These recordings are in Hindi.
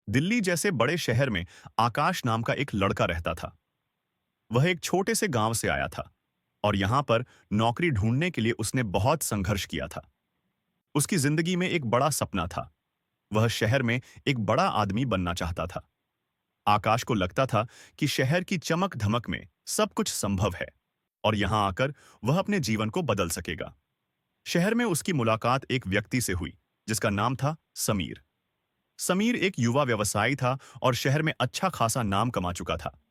दिल्ली जैसे बड़े शहर में आकाश नाम का एक लड़का रहता था। वह एक छोटे से गांव से आया था और यहां पर नौकरी ढूंढने के लिए उसने बहुत संघर्ष किया था। उसकी जिंदगी में एक बड़ा सपना था। वह शहर में एक बड़ा आदमी बनना चाहता था। आकाश को लगता था कि शहर की चमक धमक में सब कुछ संभव है और यहां आकर वह अपने जीवन को बदल सकेगा। शहर में उसकी मुलाकात एक व्यक्ति से हुई जिसका नाम था समीर। समीर एक युवा व्यवसायी था और शहर में अच्छा खासा नाम कमा चुका था।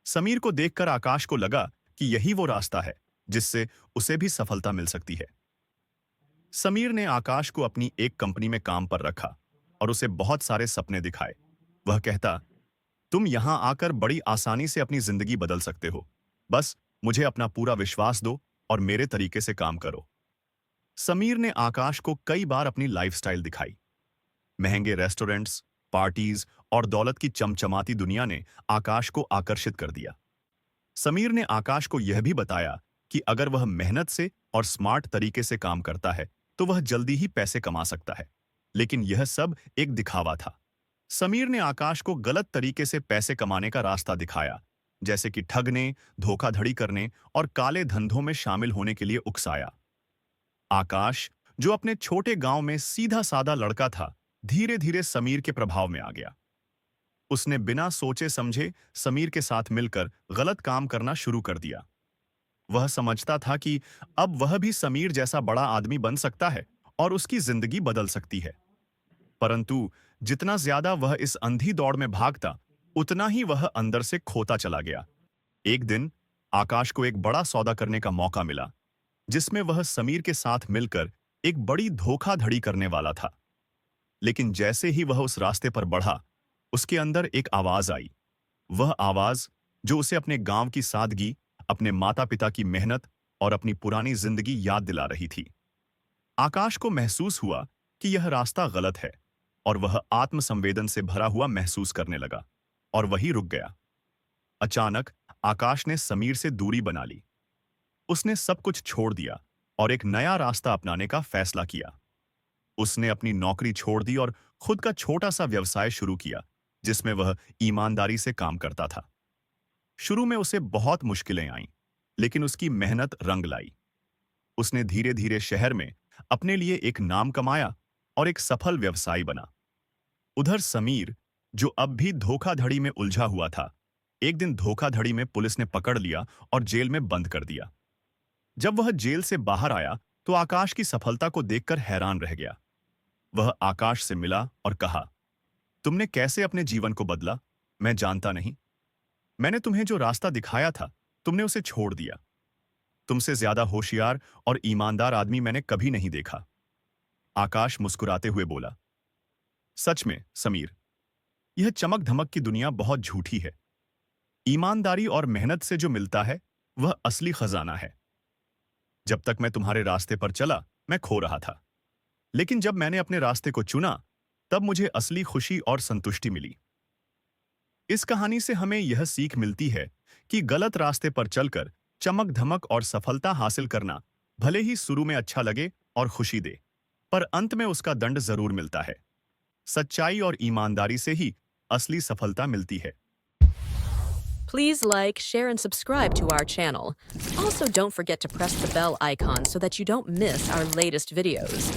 समीर को देखकर आकाश को लगा कि यही वो रास्ता है जिससे उसे भी सफलता मिल सकती है। समीर ने आकाश को अपनी एक कंपनी में काम पर रखा और उसे बहुत सारे सपने दिखाए। वह कहता, तुम यहां आकर बड़ी आसानी से अपनी जिंदगी बदल सकते हो। बस मुझे अपना पूरा विश्वास दो और मेरे तरीके से काम करो। समीर ने आकाश को कई बार अपनी लाइफस्टाइल दिखाई। महंगे रेस्टोरेंट्स, पार्टीज और दौलत की चमचमाती दुनिया ने आकाश को आकर्षित कर दिया। समीर ने आकाश को यह भी बताया कि अगर वह मेहनत से और स्मार्ट तरीके से काम करता है तो वह जल्दी ही पैसे कमा सकता है। लेकिन यह सब एक दिखावा था। समीर ने आकाश को गलत तरीके से पैसे कमाने का रास्ता दिखाया, जैसे कि ठगने, धोखाधड़ी करने और काले धंधों में शामिल होने के लिए उकसाया। आकाश, जो अपने छोटे गांव में सीधा साधा लड़का था, धीरे धीरे समीर के प्रभाव में आ गया। उसने बिना सोचे समझे समीर के साथ मिलकर गलत काम करना शुरू कर दिया। वह समझता था कि अब वह भी समीर जैसा बड़ा आदमी बन सकता है और उसकी जिंदगी बदल सकती है। परंतु जितना ज्यादा वह इस अंधी दौड़ में भागता, उतना ही वह अंदर से खोता चला गया। एक दिन आकाश को एक बड़ा सौदा करने का मौका मिला, जिसमें वह समीर के साथ मिलकर एक बड़ी धोखाधड़ी करने वाला था। लेकिन जैसे ही वह उस रास्ते पर बढ़ा, उसके अंदर एक आवाज आई। वह आवाज जो उसे अपने गांव की सादगी, अपने माता-पिता की मेहनत और अपनी पुरानी जिंदगी याद दिला रही थी। आकाश को महसूस हुआ कि यह रास्ता गलत है और वह आत्मसंवेदन से भरा हुआ महसूस करने लगा और वहीं रुक गया। अचानक आकाश ने समीर से दूरी बना ली। उसने सब कुछ छोड़ दिया और एक नया रास्ता अपनाने का फैसला किया। उसने अपनी नौकरी छोड़ दी और खुद का छोटा सा व्यवसाय शुरू किया, जिसमें वह ईमानदारी से काम करता था। शुरू में उसे बहुत मुश्किलें आईं, लेकिन उसकी मेहनत रंग लाई। उसने धीरे धीरे शहर में अपने लिए एक नाम कमाया और एक सफल व्यवसायी बना। उधर समीर, जो अब भी धोखाधड़ी में उलझा हुआ था, एक दिन धोखाधड़ी में पुलिस ने पकड़ लिया और जेल में बंद कर दिया। जब वह जेल से बाहर आया तो आकाश की सफलता को देखकर हैरान रह गया। वह आकाश से मिला और कहा, तुमने कैसे अपने जीवन को बदला, मैं जानता नहीं। मैंने तुम्हें जो रास्ता दिखाया था, तुमने उसे छोड़ दिया। तुमसे ज्यादा होशियार और ईमानदार आदमी मैंने कभी नहीं देखा। आकाश मुस्कुराते हुए बोला, सच में समीर, यह चमक धमक की दुनिया बहुत झूठी है। ईमानदारी और मेहनत से जो मिलता है वह असली खजाना है। जब तक मैं तुम्हारे रास्ते पर चला, मैं खो रहा था, लेकिन जब मैंने अपने रास्ते को चुना, तब मुझे असली खुशी और संतुष्टि मिली। इस कहानी से हमें यह सीख मिलती है कि गलत रास्ते पर चलकर चमक धमक और सफलता हासिल करना भले ही शुरू में अच्छा लगे और खुशी दे, पर अंत में उसका दंड जरूर मिलता है। सच्चाई और ईमानदारी से ही असली सफलता मिलती है। Please like, share, and subscribe to our channel. Also, don't forget to press the bell icon so that you don't miss our latest videos.